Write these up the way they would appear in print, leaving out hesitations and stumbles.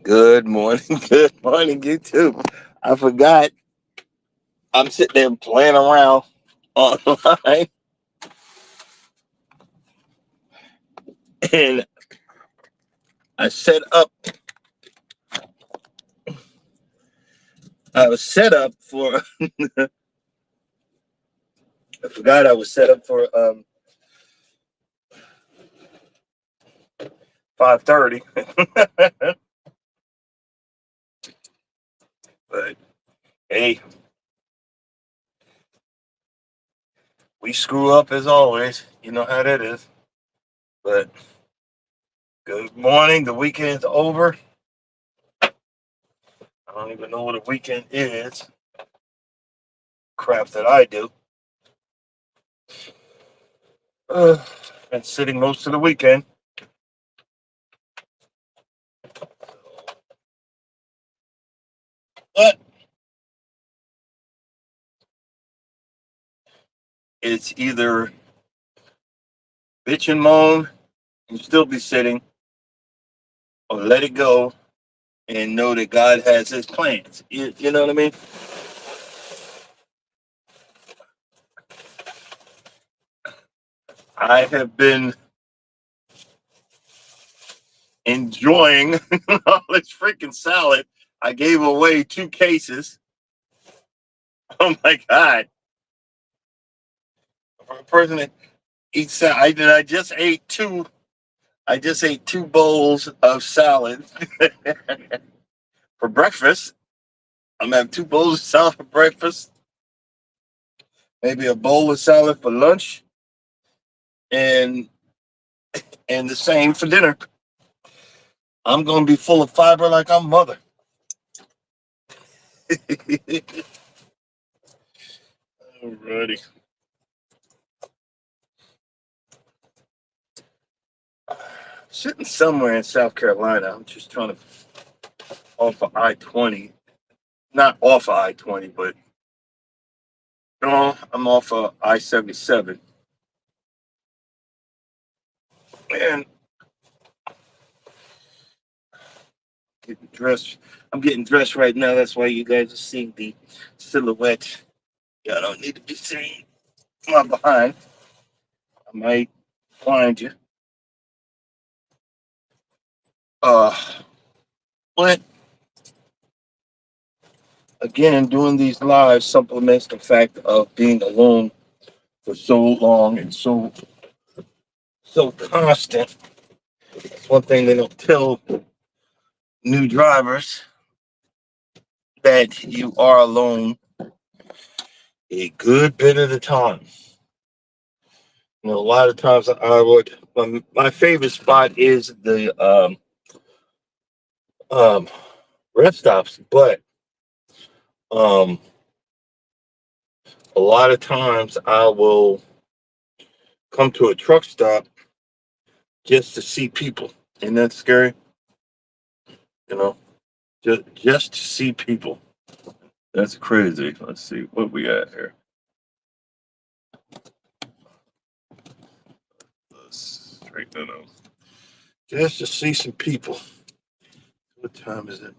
Good morning. Good morning, YouTube. I forgot. I'm sitting there playing around online and I set up I was set up for I forgot I was set up for 5:30. But hey, we screw up as always. You know how that is. But good morning. The weekend's over. I don't even know what a weekend is. Crap that I do. Uh, been sitting most of the weekend. But it's either bitch and moan and still be sitting, or let it go and know that God has his plans. You know what I mean? I have been enjoying all this freaking salad. I gave away 2 cases. Oh my God. For a person that eats salad, I just ate two. I just ate 2 bowls of salad for breakfast. I'm having 2 bowls of salad for breakfast, maybe a bowl of salad for lunch, and the same for dinner. I'm gonna be full of fiber like I'm mother. Alrighty. Sitting somewhere in South Carolina. I'm just trying to off of I-20. Not off of I-20, but no, I'm off of I-77. And getting dressed. I'm getting dressed right now. That's why you guys are seeing the silhouette. Y'all don't need to be seeing my behind. I might blind you. Uh, but again, doing these lives supplements the fact of being alone for so long and so constant. That's one thing they don't tell new drivers, that you are alone a good bit of the time. You know, a lot of times I would. My favorite spot is the um, rest stops, but um, a lot of times I will come to a truck stop just to see people. Isn't that scary? You know, just to see people. That's crazy. Let's see what we got here. Let's straighten it out. Just to see some people. What time is it?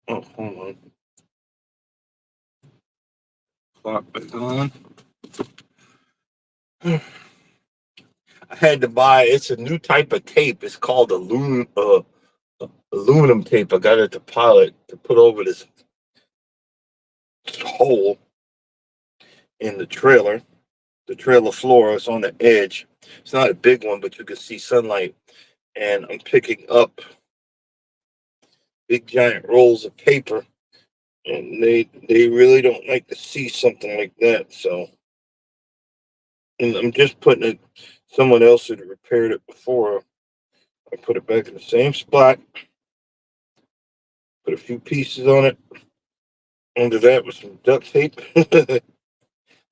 Oh, hold on. Clock back on. I had to buy. It's a new type of tape. It's called aluminum tape. I got it to Pilot to put over this hole in the trailer. The trailer floor is on the edge. It's not a big one, but you can see sunlight. And I'm picking up big giant rolls of paper, and they really don't like to see something like that. So, and I'm just putting it. Someone else had repaired it before. I put it back in the same spot. Put a few pieces on it. Under that with some duct tape.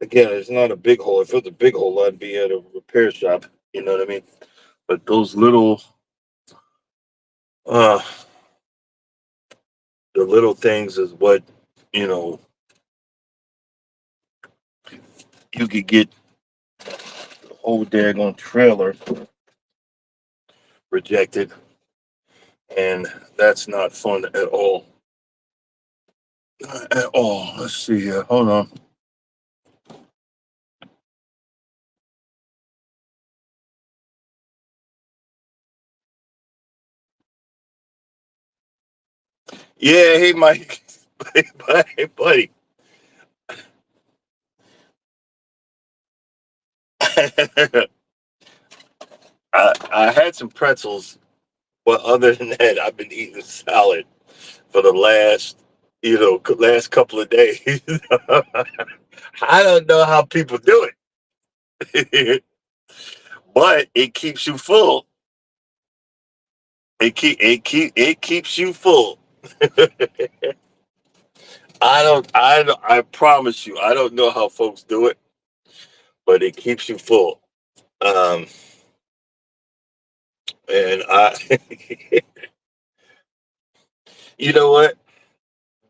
Again, it's not a big hole. If it was a big hole, I'd be at a repair shop. You know what I mean? But those little, uh, the little things is what, you know, you could get the whole daggone trailer rejected. and that's not fun at all. Not at all. Let's see here. Hold on. Yeah, hey Mike. Hey buddy. I had some pretzels, but other than that, I've been eating salad for the last couple of days. I don't know how people do it, but it keeps you full. It keeps you full. I promise you, I don't know how folks do it, but it keeps you full. Um, and you know what?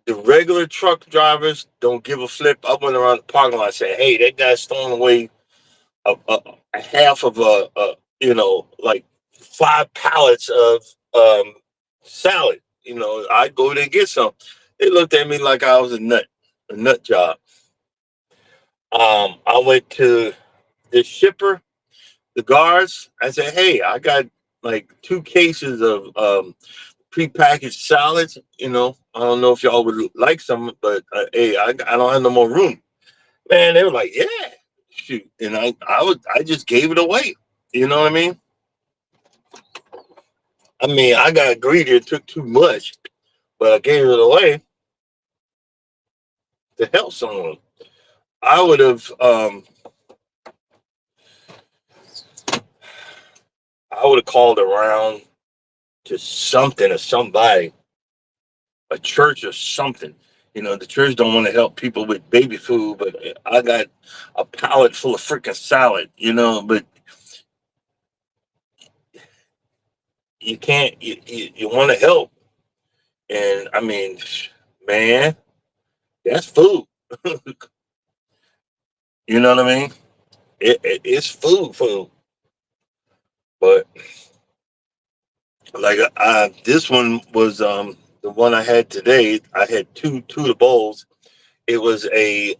The regular truck drivers don't give a flip. I went around the parking lot and said, "Hey, that guy's throwing away a half of like 5 pallets of salad. I go there and get some." They looked at me like I was a nut job. I went to the shipper, the guards. I said, "Hey, I got like 2 cases of prepackaged salads. I don't know if y'all would like some, but hey, I don't have no more room." Man, they were like, "Yeah, shoot," and I just gave it away. You know what I mean? I mean, I got greedy and took too much, but I gave it away to help someone. I would have, called around to something or somebody, a church or something. The church don't want to help people with baby food, but I got a pallet full of freaking salad. But you can't. You want to help, and I mean, man, that's food. You know what I mean? It's food, but like this one was the one I had today. I had two of the bowls. It was I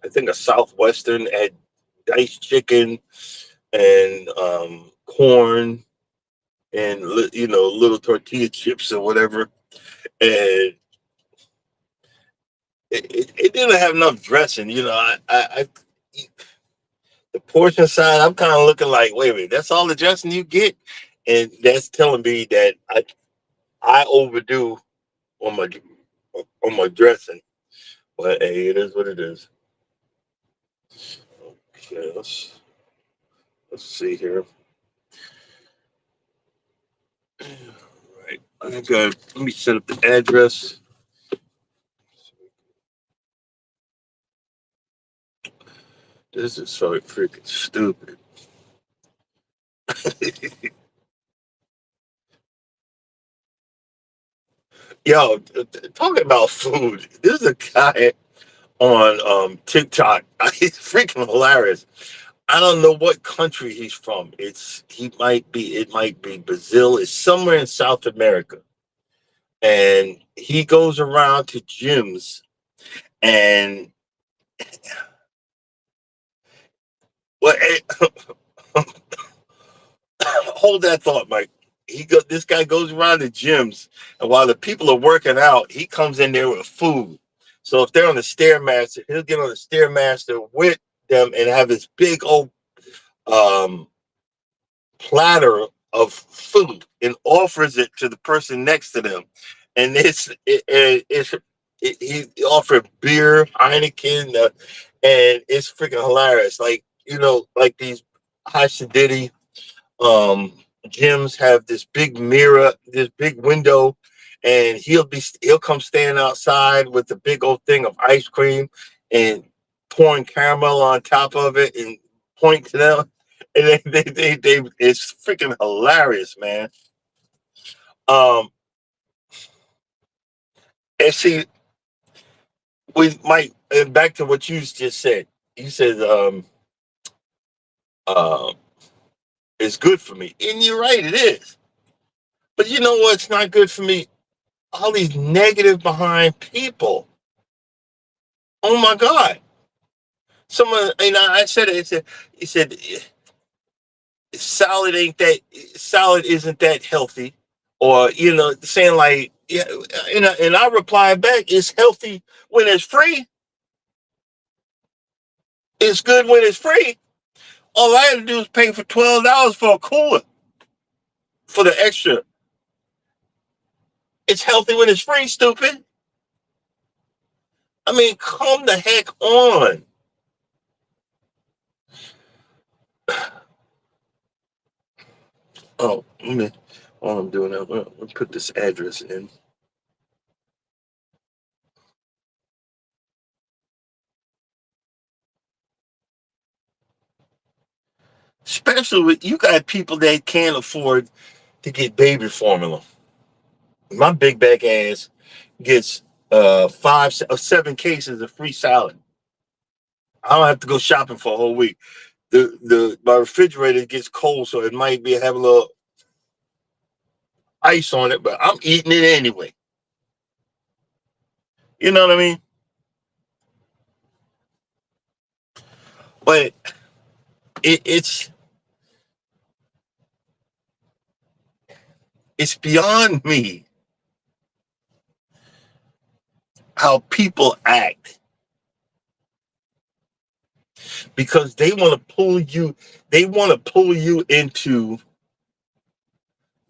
think a southwestern, had diced chicken and corn and little tortilla chips or whatever, and it didn't have enough dressing. The portion size, I'm kind of looking like, wait a minute, that's all the dressing you get, and that's telling me that I overdo on my dressing. But hey, it is what it is. Okay, let's see here. Right, I got. Let me set up the address. This is so freaking stupid. Yo, talking about food. There's a guy on TikTok. He's freaking hilarious. I don't know what country he's from. It might be Brazil. It's somewhere in South America. And he goes around to gyms and well, hold that thought, Mike. This guy goes around the gyms, and while the people are working out, he comes in there with food. So if they're on the stairmaster, he'll get on the stairmaster with them and have this big old um, platter of food and offers it to the person next to them. And he offered beer, Heineken, and it's freaking hilarious. Like like these high sedity um gyms have this big mirror, this big window, and he'll come stand outside with a big old thing of ice cream and pouring caramel on top of it and point to them. And they it's freaking hilarious, man. Um and see, we might, and back to what you just said. You said uh it's good for me. And you're right, it is. But you know what's not good for me? All these negative behind people. Oh my God. Someone, I said it. He said, salad ain't that, salad isn't that healthy, or saying like, yeah, and I replied back, it's healthy when it's free. It's good when it's free. All I had to do is pay for $12 for a cooler for the extra. It's healthy when it's free, stupid. I mean, come the heck on. Oh, while I'm doing that, let me put this address in. Especially with you got people that can't afford to get baby formula. My big back ass gets 5 or 7 cases of free salad. I don't have to go shopping for a whole week. The my refrigerator gets cold, so it might be have a little ice on it, but I'm eating it anyway. You know what I mean? But it's beyond me how people act because they want to pull you. They want to pull you into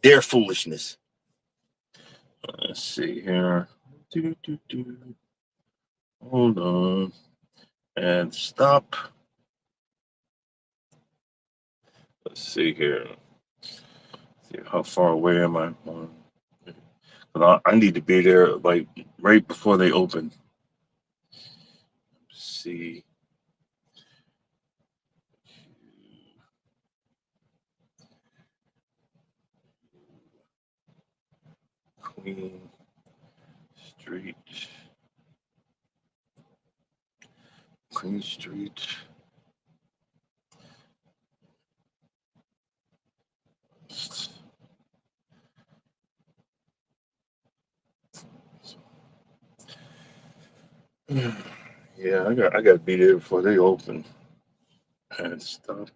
their foolishness. Let's see here. Hold on and stop. Let's see here. See how far away am I? I need to be there like right before they open. Let's see. Queen Street. Queen Street. Yeah, I got to be there before they open and stuff.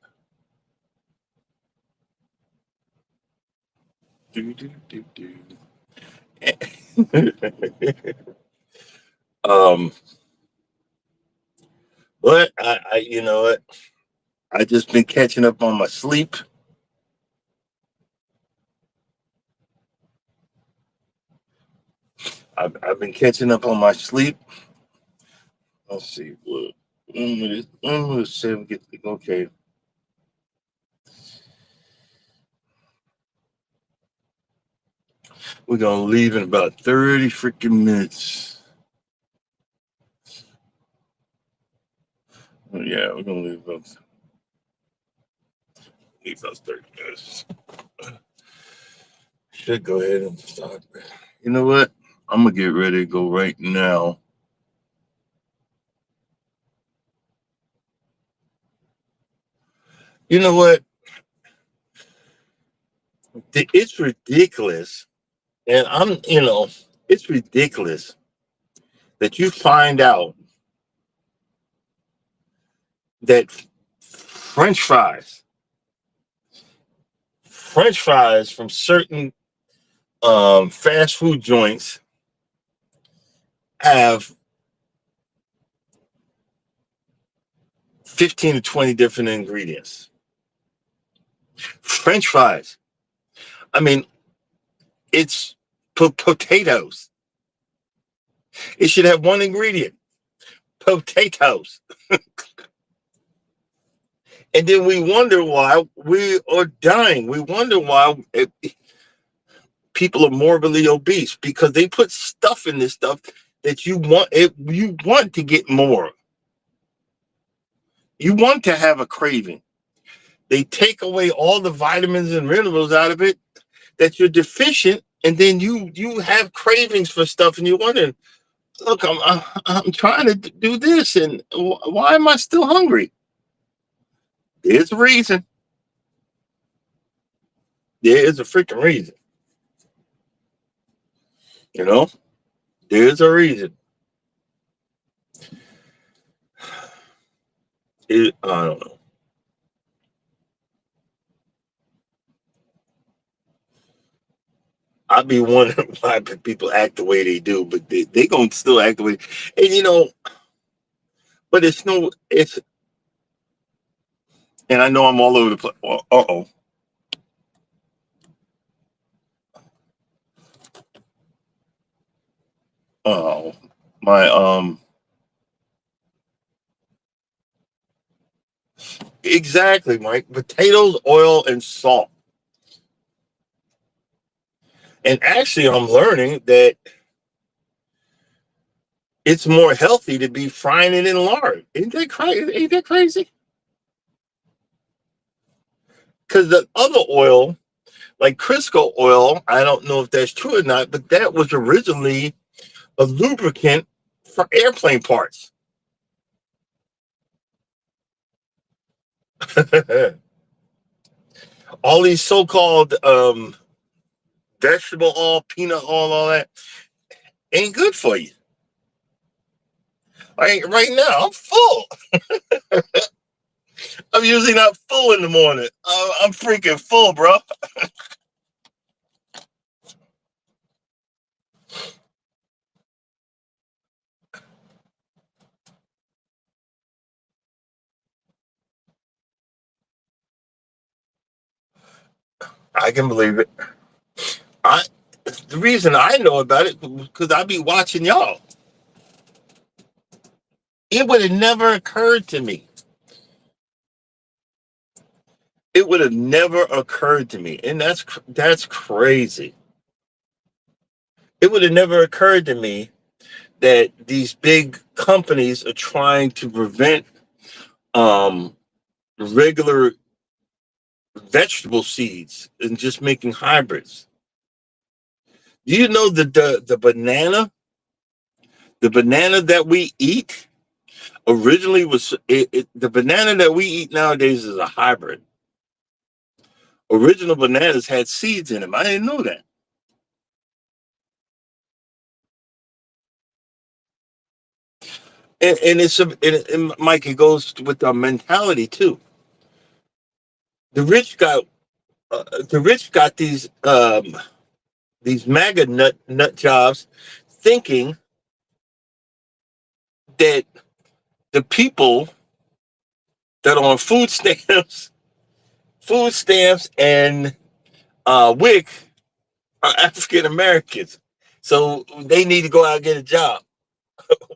Do, do, do, do. um, but you know what? I just been catching up on my sleep. I've been catching up on my sleep. Let's see. What? When will 7 get? Okay. We're gonna leave in about 30 freaking minutes. Yeah, we're gonna leave about 30 minutes. Should go ahead and start. You know what? I'm gonna get ready to go right now. You know what? It's ridiculous, and it's ridiculous that you find out that French fries, French fries from certain fast food joints have 15 to 20 different ingredients. French fries. I mean, it's potatoes. It should have one ingredient: potatoes. And then we wonder why we are dying. We wonder why people are morbidly obese because they put stuff in this stuff that you want to get more. You want to have a craving. They take away all the vitamins and minerals out of it that you're deficient, and then you have cravings for stuff, and you're wondering, look, I'm trying to do this, and why am I still hungry? There's a reason. There is a freaking reason. You know, there's a reason. I don't know. I be wondering why people act the way they do, but they gonna still act the way. And but it's no, it's. And I know I'm all over the place. Oh, oh, my exactly, Mike. Potatoes, oil, and salt. And actually, I'm learning that it's more healthy to be frying it in lard. Ain't that crazy? Ain't that crazy? Because the other oil, like Crisco oil, I don't know if that's true or not, but that was originally a lubricant for airplane parts. All these so-called vegetable oil, peanut oil, all that ain't good for you. Right now, I'm full. I'm usually not full in the morning. I'm freaking full, bro. I can believe it. I The reason I know about it because I be watching y'all. It would have never occurred to me. It would have never occurred to me, and that's crazy. It would have never occurred to me that these big companies are trying to prevent um, regular vegetable seeds and just making hybrids. Do you know that the banana that we eat originally was the banana that we eat nowadays is a hybrid. Original bananas had seeds in them. I didn't know that. And and Mike, it goes with our mentality too. The rich got the rich got these MAGA nut jobs, thinking that the people that are on food stamps and WIC are African Americans, so they need to go out and get a job.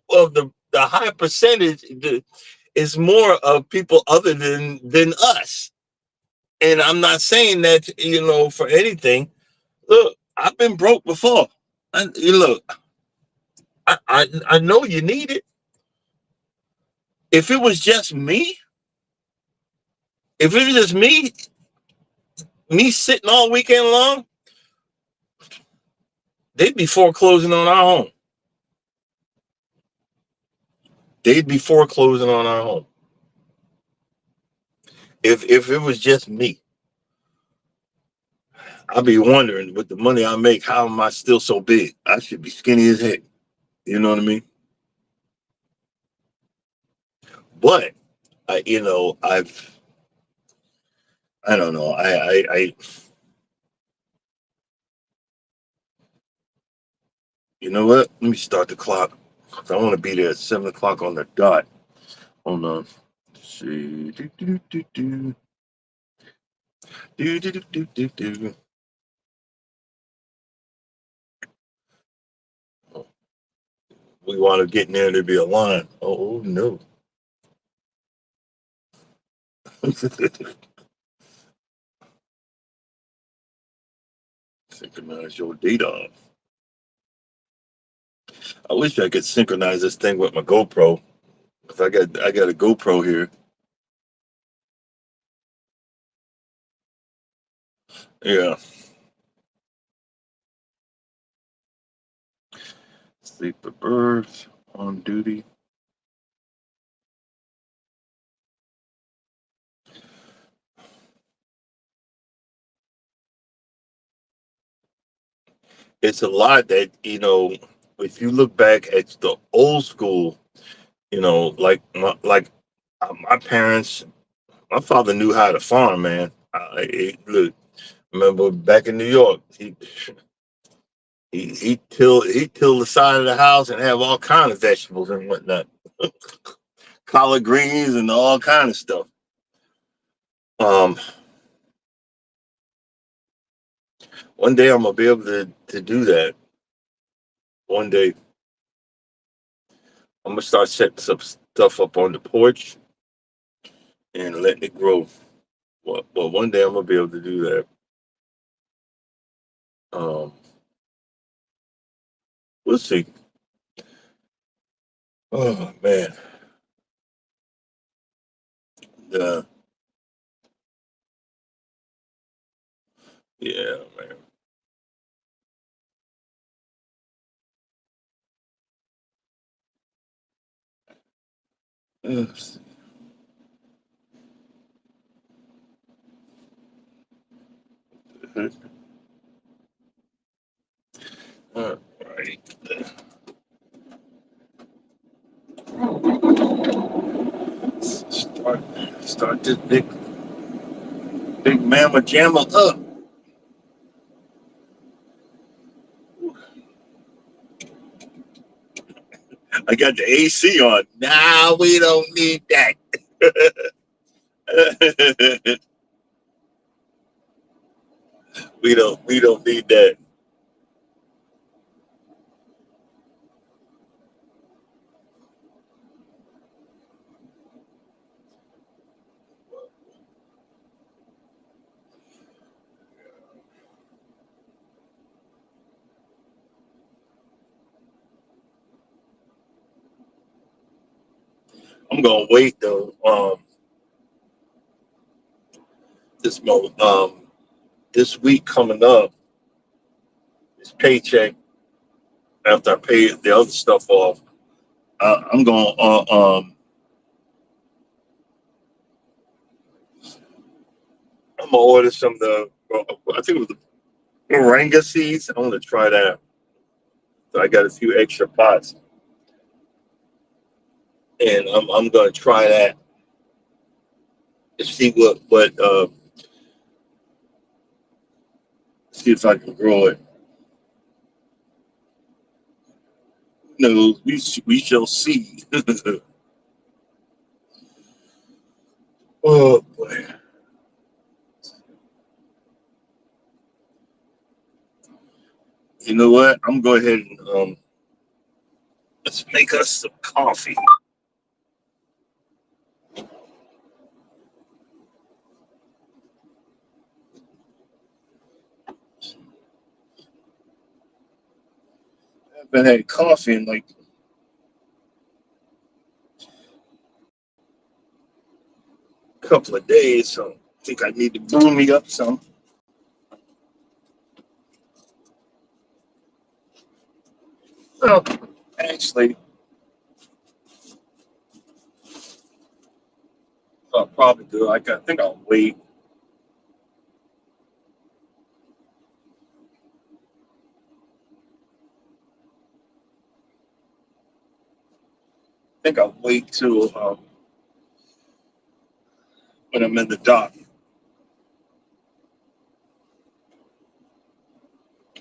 Well, the high percentage is more of people other than us. And I'm not saying that for anything. Look, I've been broke before. Look, I know you need it. If it was just me, if it was just me sitting all weekend long, they'd be foreclosing on our home. They'd be foreclosing on our home. If it was just me, I'd be wondering with the money I make, how am I still so big? I should be skinny as heck. You know what I mean? But I don't know. You know what? Let me start the clock. I want to be there at 7 o'clock on the dot. Hold on. Let's see. Do, do, do, do, do, do. We want to get in there to be a line. Oh no. Synchronize your data. I wish I could synchronize this thing with my GoPro. If I got a GoPro here. Yeah. Sleeper birds on duty. it's a lot that, if you look back at the old school, like my parents, my father knew how to farm, man. Look, remember back in New York, he till the side of the house and have all kind of vegetables and whatnot, collard greens and all kind of stuff. Um, One day I'm gonna be able to do that. One day I'm gonna start setting some stuff up on the porch and letting it grow. Well, one day I'm gonna be able to do that. Um, we'll see. Oh man, uh, yeah, man. All right. Start start this big mamma jamma up. I got the AC on. Nah, we don't need that. we don't need that. I'm gonna wait though. This month, this week coming up, this paycheck after I pay the other stuff off, I'm gonna I'm gonna order some of the I think it was the moringa seeds. I want to try that. So I got a few extra pots, and I'm gonna try that to see see if I can grow it. No, we shall see. Oh boy! You know what? I'm going to go ahead and let's make us some coffee. I haven't had coffee in like a couple of days, so I think I need to brew me up some. Well, actually, I'll probably do. I think I'll wait. I think I'll wait till when I'm in the dock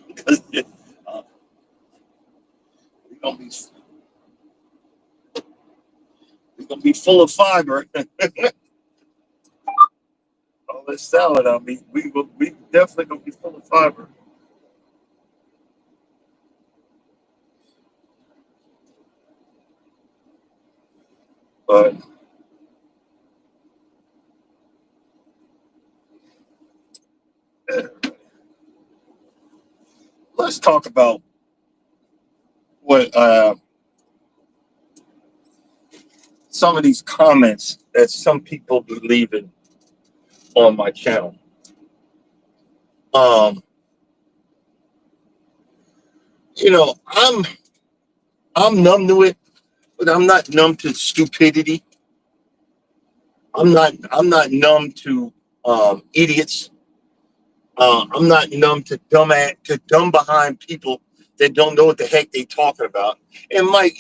because we're gonna be we're gonna be full of fiber. All this salad, I mean, we definitely gonna be full of fiber. But uh, let's talk about what some of these comments that some people be leaving on my channel. Um, I'm numb to it, but I'm not numb to stupidity. I'm not numb to idiots. I'm not numb to dumb behind people that don't know what the heck they talking about. And Mike,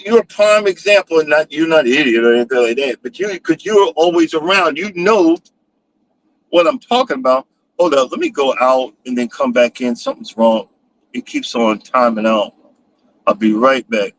you're a prime example, and not you're not an idiot or anything like that. But you, because you're always around, you know what I'm talking about. Hold up, let me go out and then come back in. Something's wrong. It keeps on timing out. I'll be right back.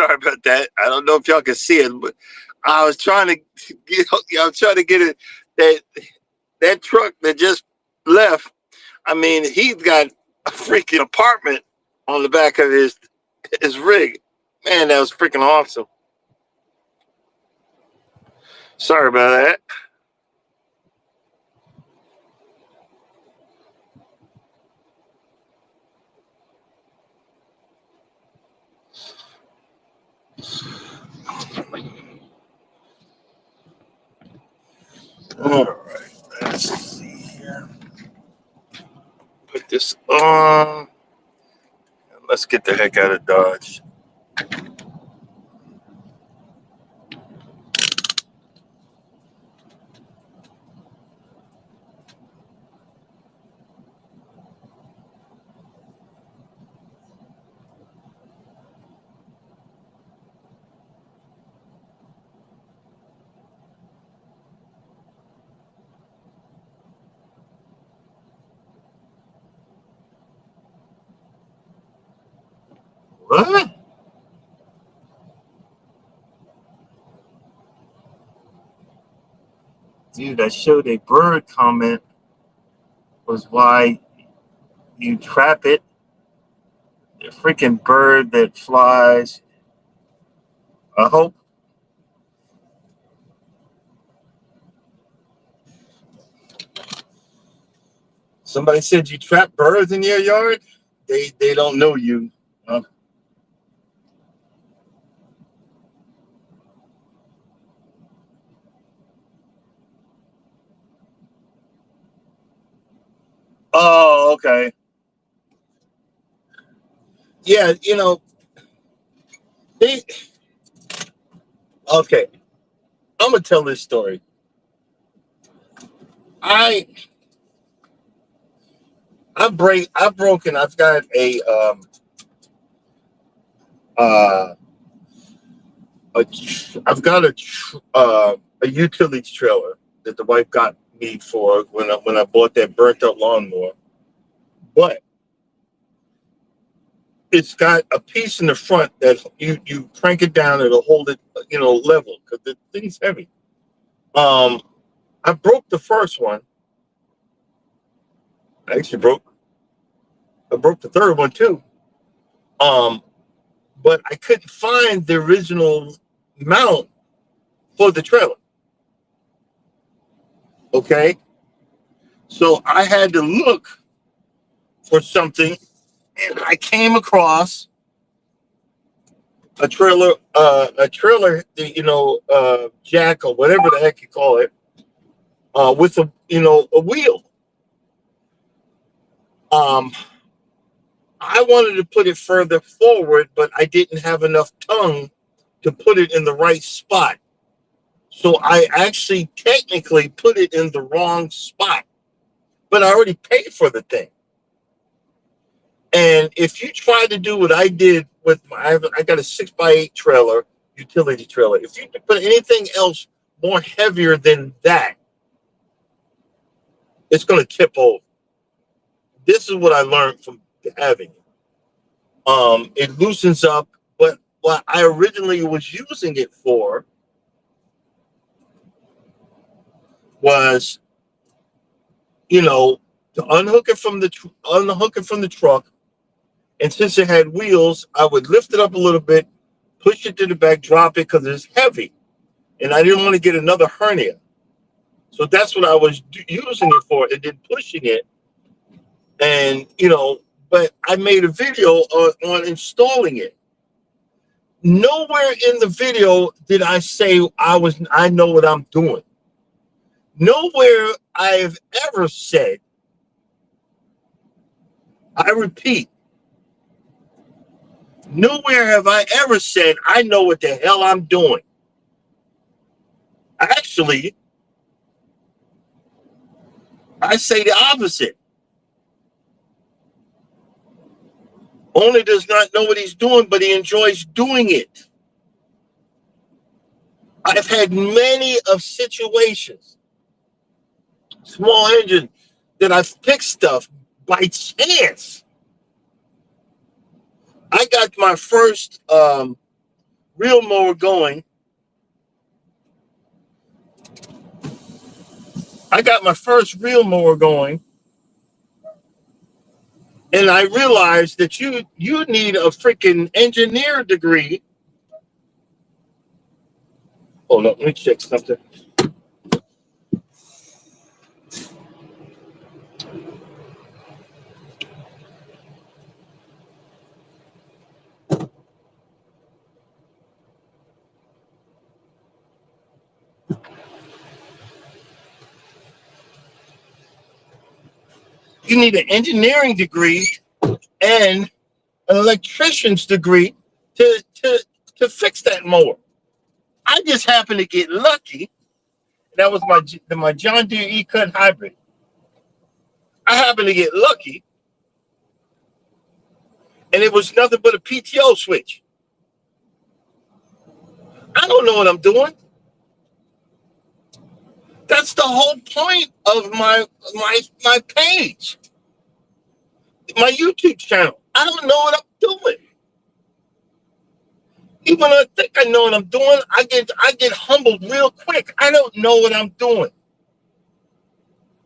Sorry about that. I don't know if y'all can see it, but I was trying to get. I was trying to get it. That truck that just left. I mean, he's got a freaking apartment on the back of his rig. Man, that was freaking awesome. Sorry about that. All right, let's see here. Put this on. Let's get the heck out of Dodge. What? Dude, I showed a bird comment was why you trap it. A freaking bird that flies. I hope. Somebody said you trap birds in your yard. They don't know you. Oh, okay. Yeah, they. Okay, I'm gonna tell this story. I I've broken. I've got uh I've got a utility trailer that the wife got me for when I bought that burnt up lawnmower. But it's got a piece in the front that you crank it down, it'll hold it level because the thing's heavy. Um, I broke the first one. I actually broke the third one too. Um, but I couldn't find the original mount for the trailer. Okay, so I had to look for something, and I came across a trailer, jack or whatever the heck you call it, with a wheel. Um, I wanted to put it further forward, but I didn't have enough tongue to put it in the right spot. So I actually technically put it in the wrong spot, but I already paid for the thing. And if you try to do what I did with I got a 6x8 trailer, utility trailer. If you put anything else more heavier than that, it's going to tip over. This is what I learned from having it. It loosens up, but what I originally was using it for was, to unhook it from the truck, and since it had wheels, I would lift it up a little bit, push it to the back, drop it because it's heavy, and I didn't want to get another hernia. So that's what I was using it for, and then pushing it, and but I made a video on installing it. Nowhere in the video did I say I know what I'm doing. Nowhere I've ever said, I repeat, nowhere have I ever said I know what the hell I'm doing. Actually, I say the opposite. Owner does not know what he's doing, but he enjoys doing it. I've had many of situations, small engine, that I've picked stuff by chance. I got my first reel mower going. I got my first reel mower going, and I realized that you need a freaking engineer degree. Hold on, let me check something. You need an engineering degree and an electrician's degree to to fix that mower. I just happened to get lucky. That was my John Deere E-Cut hybrid. I happened to get lucky, and it was nothing but a PTO switch. I don't know what I'm doing. That's the whole point of my page, my YouTube channel. I don't know what I'm doing. Even when I think I know what I'm doing, I get humbled real quick. I don't know what I'm doing.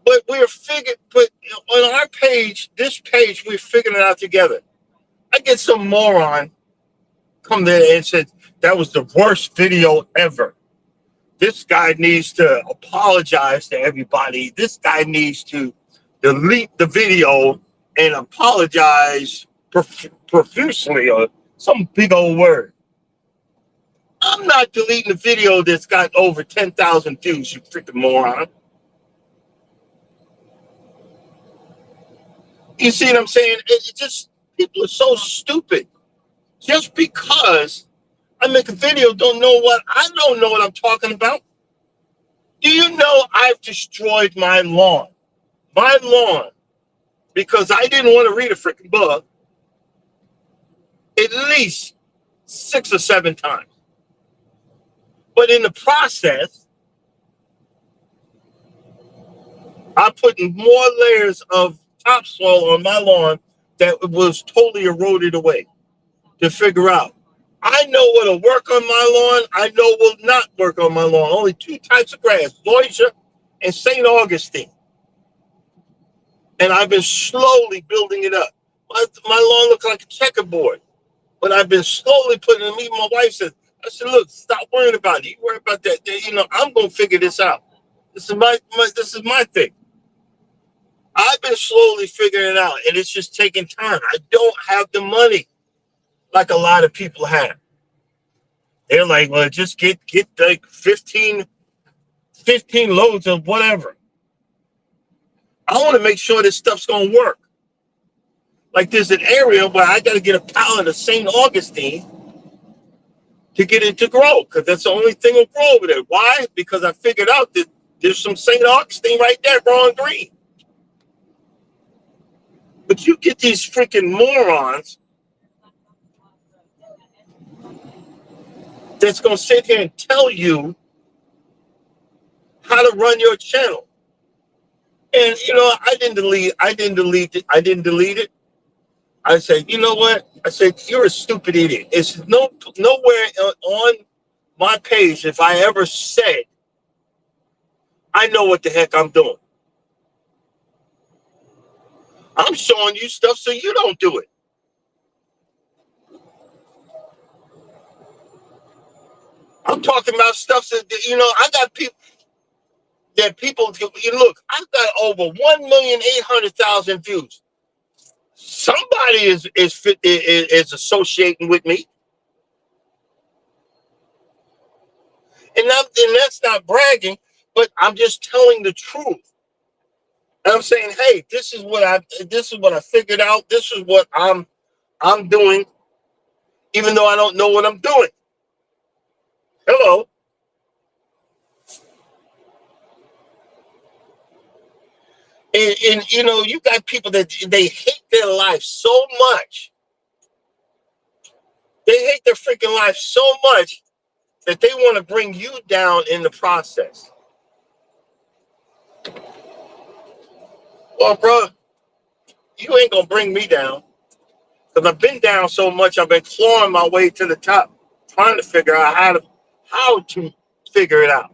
But but on our page, this page, we're figuring it out together. I get some moron come there and said that was the worst video ever. This guy needs to apologize to everybody. This guy needs to delete the video and apologize profusely, or some big old word. I'm not deleting the video that's got over 10,000 views, you freaking moron. You see what I'm saying? It just, people are so stupid. Just because I make a video, I don't know what I'm talking about. Do you know I've destroyed my lawn? My lawn, because I didn't want to read a freaking book at least 6 or 7 times. But in the process, I put more layers of topsoil on my lawn that was totally eroded away to figure out. I know what'll work on my lawn. I know will not work on my lawn. Only 2 types of grass, zoysia and St. Augustine. And I've been slowly building it up. My lawn looks like a checkerboard. But I've been slowly putting it. My wife said, I said, look, stop worrying about it. You worry about that. I'm going to figure this out. This is my thing. I've been slowly figuring it out, and it's just taking time. I don't have the money like a lot of people have. They're like, well, just get like 15 loads of whatever. I want to make sure this stuff's going to work. Like there's an area where I got to get a pallet of St. Augustine to get it to grow, because that's the only thing will grow over there. Why? Because I figured out that there's some St. Augustine right there growing green. But you get these freaking morons that's going to sit here and tell you how to run your channel. And, I didn't delete it. I said, you know what? I said, you're a stupid idiot. It's nowhere on my page if I ever said, I know what the heck I'm doing. I'm showing you stuff so you don't do it. I'm talking about stuff that, I got people, look, I've got over 1,800,000 views. Somebody is associating with me. And that's not bragging, but I'm just telling the truth. And I'm saying, hey, this is what I figured out. This is what I'm doing, even though I don't know what I'm doing. Hello. And you got people that they hate their life so much. They hate their freaking life so much that they want to bring you down in the process. Well, bro, you ain't gonna bring me down, because I've been down so much. I've been clawing my way to the top. trying to figure out how to figure it out.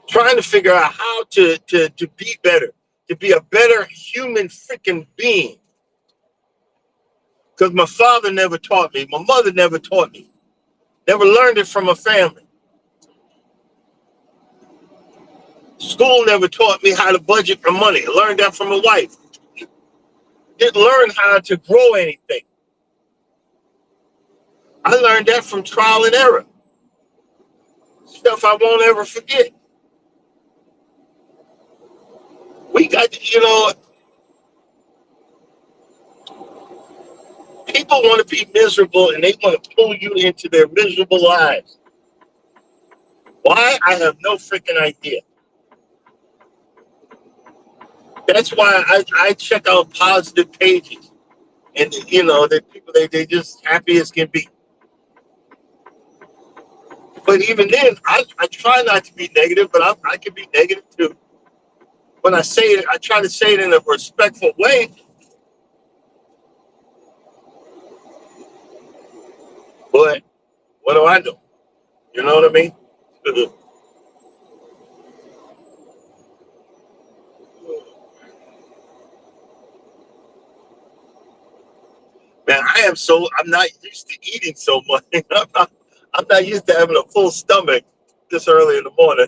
Trying to figure out how to be better, to be a better human freaking being. Because my father never taught me, my mother never taught me, never learned it from a family. School never taught me how to budget for money. I learned that from a wife. Didn't learn how to grow anything. I learned that from trial and error. Stuff I won't ever forget. We got, people want to be miserable and they want to pull you into their miserable lives. Why? I have no freaking idea. That's why I check out positive pages. And, that people, they just happy as can be. But even then, I try not to be negative, but I can be negative too. When I say it, I try to say it in a respectful way. But what do I know? You know what I mean? Man, I'm not used to eating so much. I'm not used to having a full stomach this early in the morning.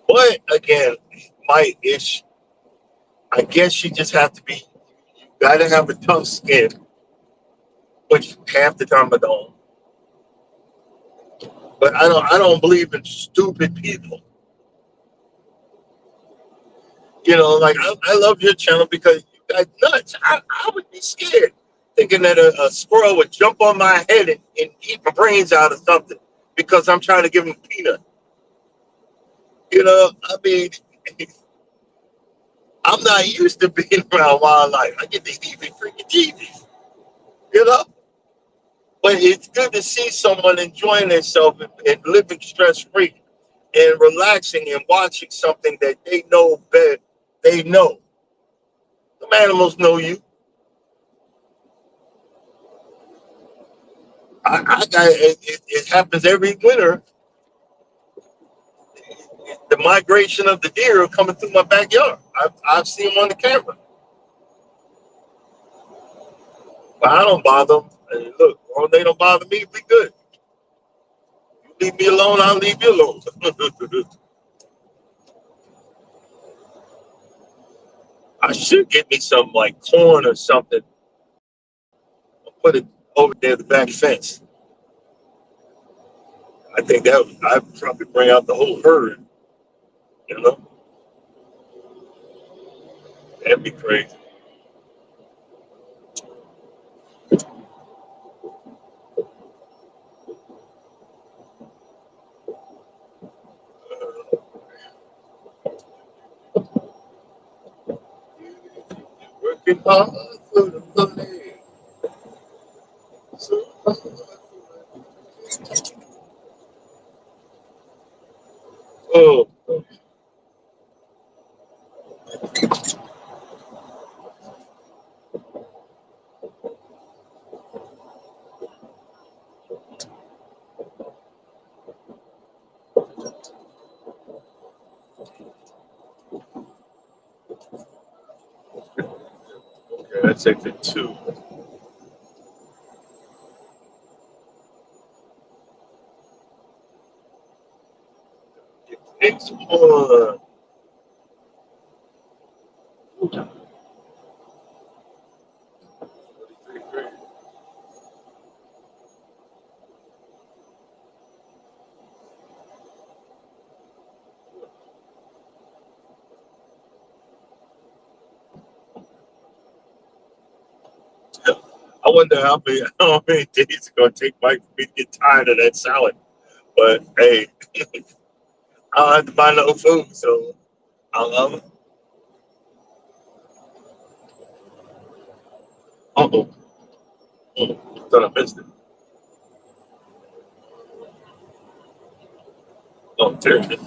But again, my issue, I guess you just have to be, you gotta have a tough skin, which half the time I don't. But I don't believe in stupid people. Like I love your channel because you got nuts. I would be scared thinking that a squirrel would jump on my head and eat my brains out of something because I'm trying to give him a peanut. I mean, I'm not used to being around wildlife. I get to eat me freaking TV, you know. But it's good to see someone enjoying themselves and living stress free and relaxing and watching something that they know better. They know. Some animals know you. I got it happens every winter. The migration of the deer are coming through my backyard. I've seen them on the camera, but I don't bother them. Hey, look, as long as they don't bother me, we good. You leave me alone, I'll leave you alone. I should get me some like corn or something. I'll put it over there the back fence. I think I'd probably bring out the whole herd. You know, that'd be crazy. Working hard for the money. So, oh, okay, that's exit two. Next one. I wonder how many days it's gonna take Mike for me to get tired of that salad. But hey, I don't have to buy no food, so I love it. Uh oh. thought I missed it. Oh, there it is.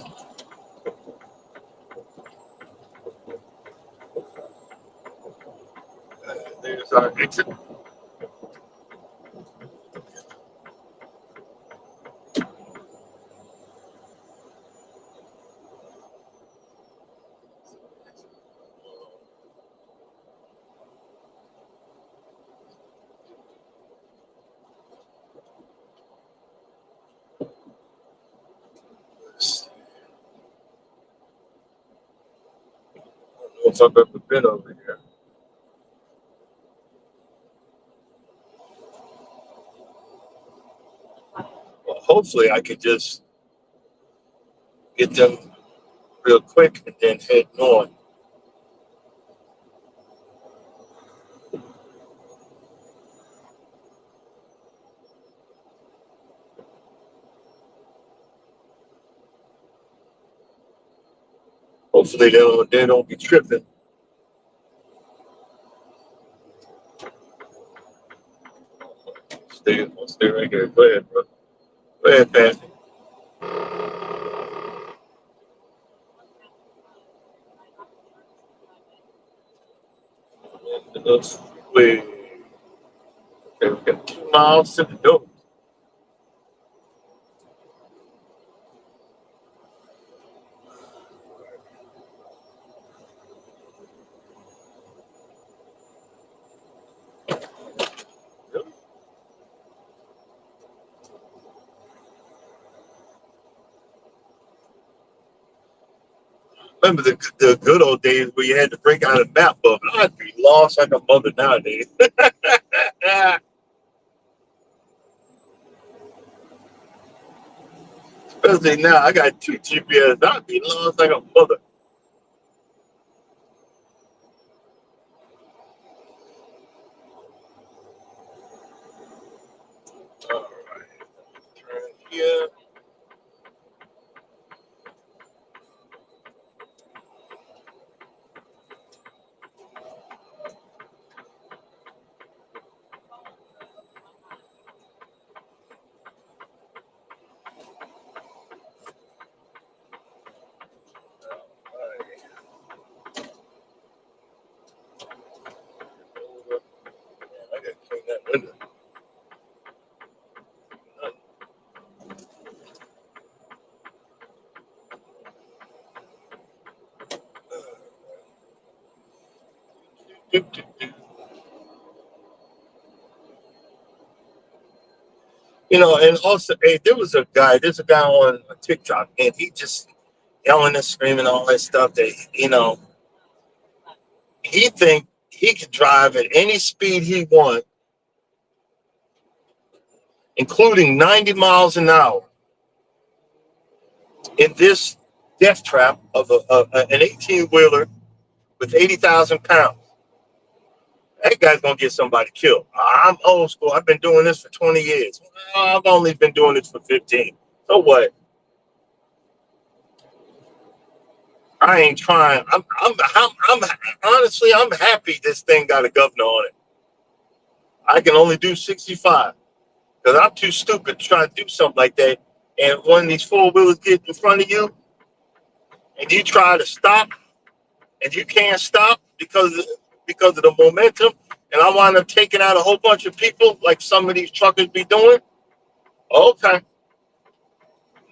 There's our exit. I don't know if I've ever been over here. Well, hopefully I could just get them real quick and then head on. Hopefully they don't be tripping. Stay right here. Go ahead, bro. Go ahead, Pat. Wait. Okay, we got 2 miles to the door. Remember the good old days where you had to break out a map book. I'd be lost like a mother nowadays. Especially now, I got 2 GPS. I'd be lost like a mother. All right, turn here. I gotta clean that window. You know, and also, hey, there's a guy on TikTok, and he just yelling and screaming all that stuff that, he think he could drive at any speed he wants, including 90 miles an hour in this death trap of an 18-wheeler with 80,000 pounds. That guy's going to get somebody killed. I'm old school. I've been doing this for 20 years. I've only been doing this for 15. So what? I ain't trying. I'm honestly, I'm happy this thing got a governor on it. I can only do 65 because I'm too stupid to try to do something like that. And one of these four-wheelers get in front of you and you try to stop and you can't stop because of the momentum, and I wind up taking out a whole bunch of people like some of these truckers be doing. Okay,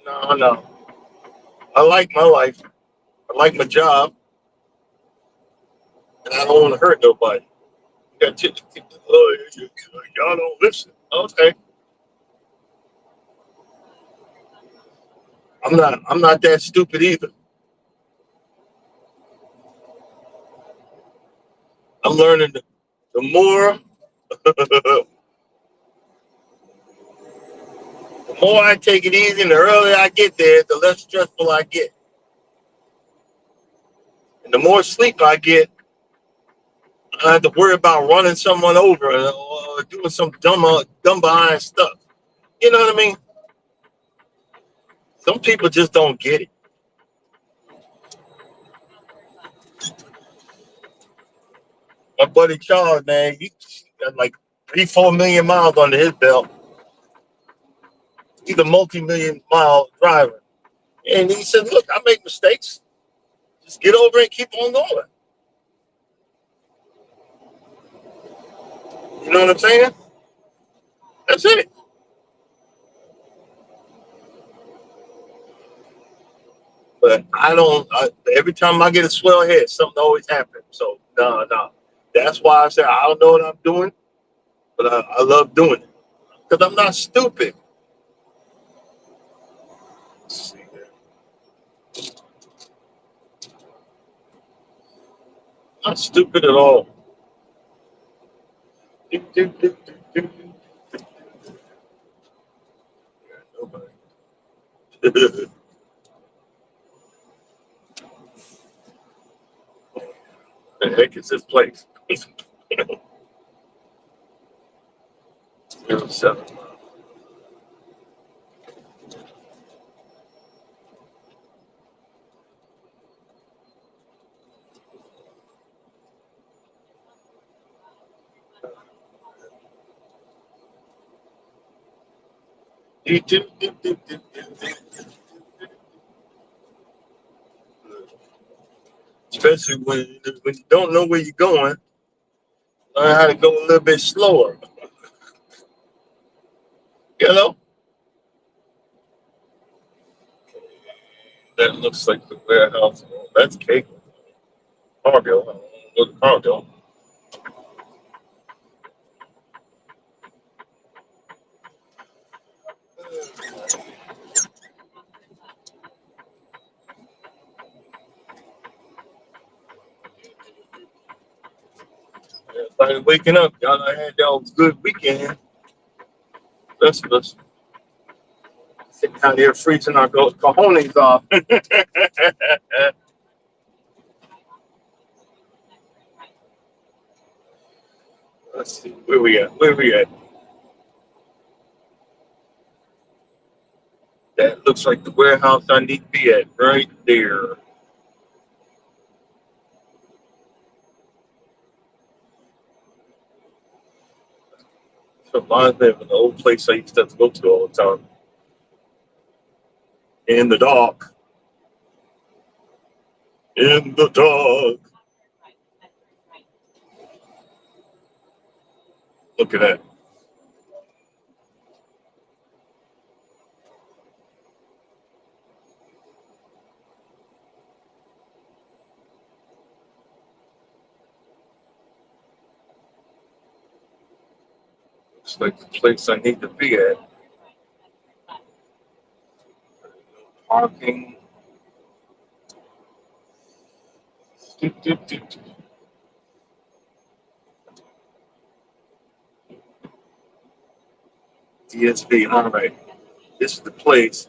no, I like my life, I like my job, and I don't want to hurt nobody. Y'all don't listen. Okay, I'm not that stupid either. I'm learning the more the more I take it easy and the earlier I get there, the less stressful I get. And the more sleep I get, I don't have to worry about running someone over or doing some dumb behind stuff. You know what I mean? Some people just don't get it. My buddy Charles, man, he like 3, 4 million miles under his belt. He's a multi-million mile driver. And he said, look, I make mistakes. Just get over it and keep on going. You know what I'm saying? That's it. But I don't. Every time I get a swell head, something always happens. So no, no. That's why I said I don't know what I'm doing, but I love doing it because I'm not stupid. Let's see here. Not stupid at all. The heck is this place? 07. Especially when you don't know where you're going, learn how to go a little bit slower. You know, that looks like the warehouse. That's cake. Cargill. I don't know the Cargill. Everybody waking up. Y'all done had y'all good weekend. Let's sit down here freezing our cojones off. Let's see. Where we at? Where we at? That looks like the warehouse I need to be at right there. So reminds me of an old place I used to have to go to all the time. In the dark. In the dark. Look at that. Looks like the place I need to be at. Parking. DSV. All right. This is the place.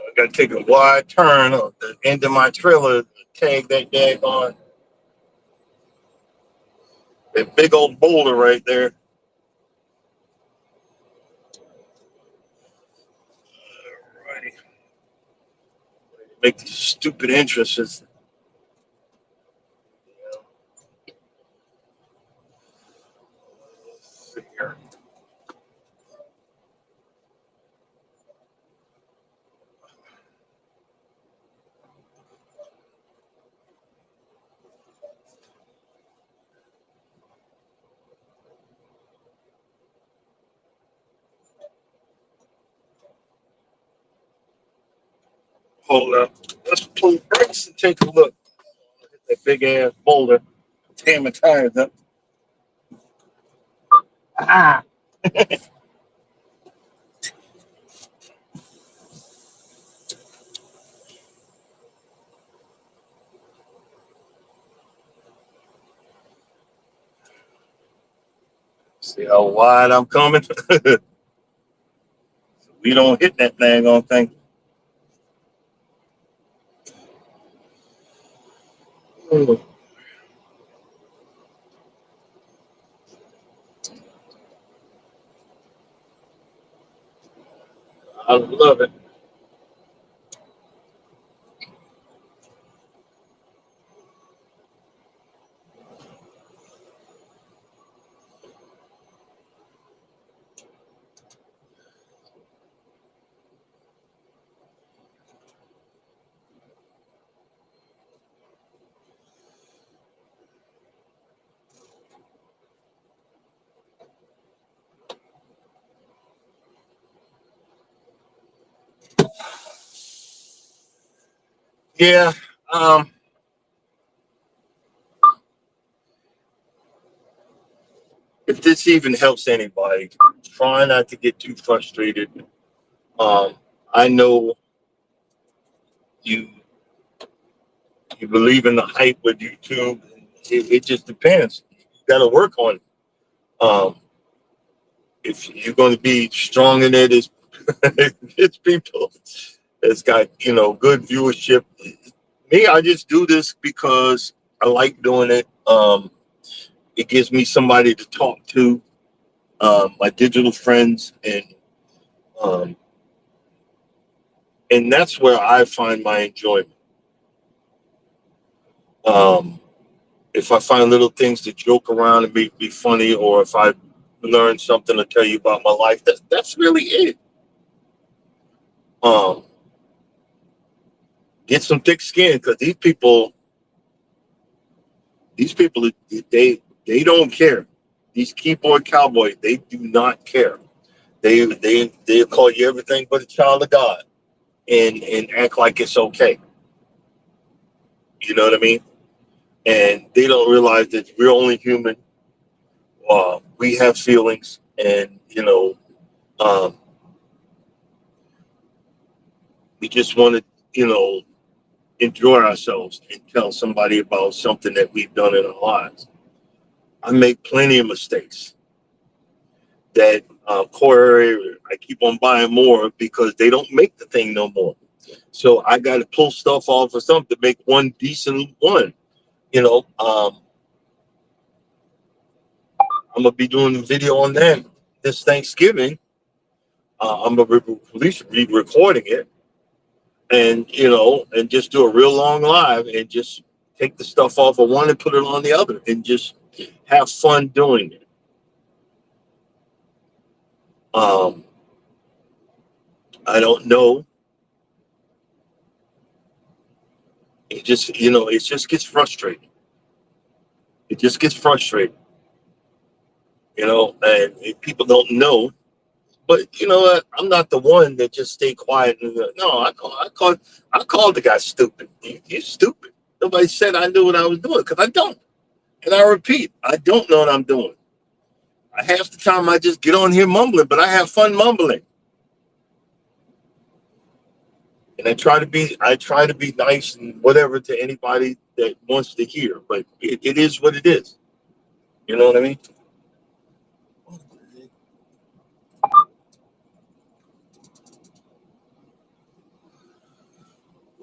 I got to take a wide turn on the end of my trailer to tag that daggone that big old boulder right there. Alrighty. Make these stupid entrances. See here. Hold up. Let's pull the brakes and take a look. That big ass boulder. Damn my tires up. Ah. See how wide I'm coming? We don't hit that thing on thing. I love it. Yeah. Um, if this even helps anybody, try not to get too frustrated. Um, I know you you believe in the hype with YouTube. It just depends. You got to work on it. If you're going to be strong in it, it's people that's got good viewership. Me, I just do this because I like doing it. It gives me somebody to talk to, my digital friends, um, and that's where I find my enjoyment. Um, if I find little things to joke around and be funny, or if I learn something to tell you about my life, that's really it. Um, get some thick skin because these people, they don't care. These keyboard cowboys, they do not care. They call you everything but a child of God, and act like it's okay. You know what I mean? And they don't realize that we're only human. We have feelings, and um, we just want to you know enjoy ourselves and tell somebody about something that we've done in our lives. I make plenty of mistakes that Corey, I keep on buying more because they don't make the thing no more. So I got to pull stuff off of something to make one decent one. You know, I'm gonna be doing a video on that this Thanksgiving. I'm gonna be recording it, and and just do a real long live, and just take the stuff off of one and put it on the other, and just have fun doing it. Um, I don't know. It just gets frustrating. It just gets frustrating, and if people don't know. But you know what? I'm not the one that just stay quiet. No, I called the guy stupid. He's stupid. Nobody said I knew what I was doing because I don't. And I repeat, I don't know what I'm doing. Half the time I just get on here mumbling, but I have fun mumbling. And I try to be nice and whatever to anybody that wants to hear. But it is what it is. You know what I mean?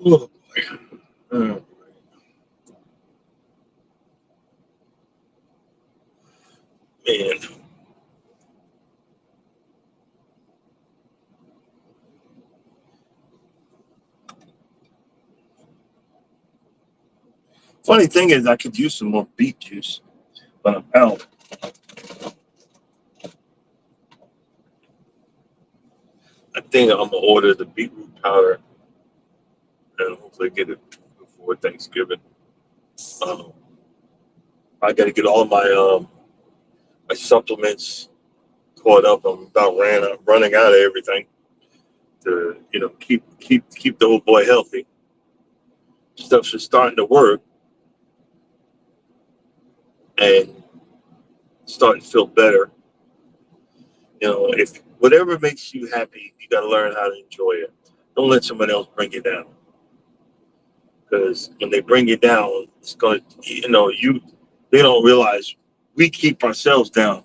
Oh, man. Funny thing is, I could use some more beet juice, but I'm out. I think I'm gonna order the beetroot powder and hopefully get it before Thanksgiving. Um, I got to get all my supplements caught up. I'm about running out of everything to keep the old boy healthy. Stuff's just starting to work and starting to feel better. If whatever makes you happy, you got to learn how to enjoy it. Don't let someone else bring you down, because when they bring you down, it's going to you. They don't realize we keep ourselves down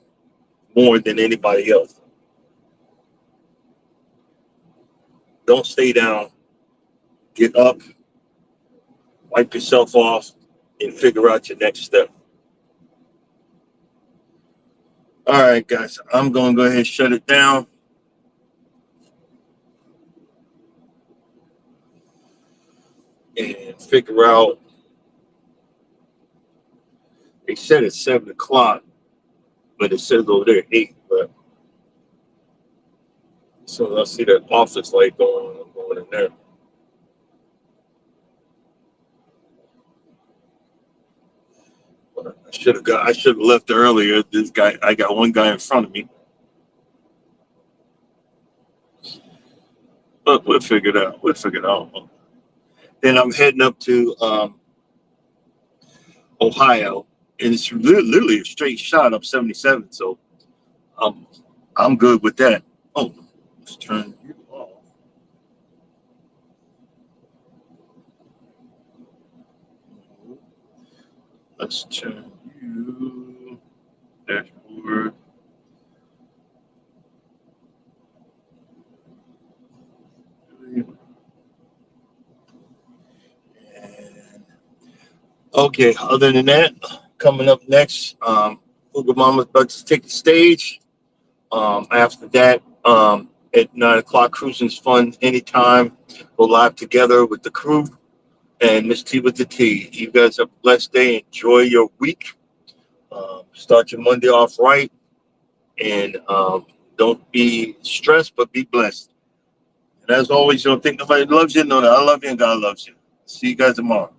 more than anybody else. Don't stay down. Get up, wipe yourself off, and figure out your next step. All right, guys, I'm going to go ahead and shut it down. figure out. They said it's 7 o'clock, but it says over there 8. But so I see that office light going on. I'm going in there. But I should have left earlier. This guy, I got one guy in front of me, but we'll figure it out. We'll figure it out. Then I'm heading up to Ohio, and it's literally a straight shot up 77. So I'm I'm good with that. Oh, let's turn you off. Let's turn you dashboard. And okay, other than that, coming up next, Google Mama's about to take the stage. After that, at 9 o'clock, cruising's fun anytime. Go live together with the crew and Miss T with the T. You guys have a blessed day. Enjoy your week. Start your Monday off right, and don't be stressed, but be blessed. And as always, you don't think nobody loves you. No, I love you, and God loves you. See you guys tomorrow.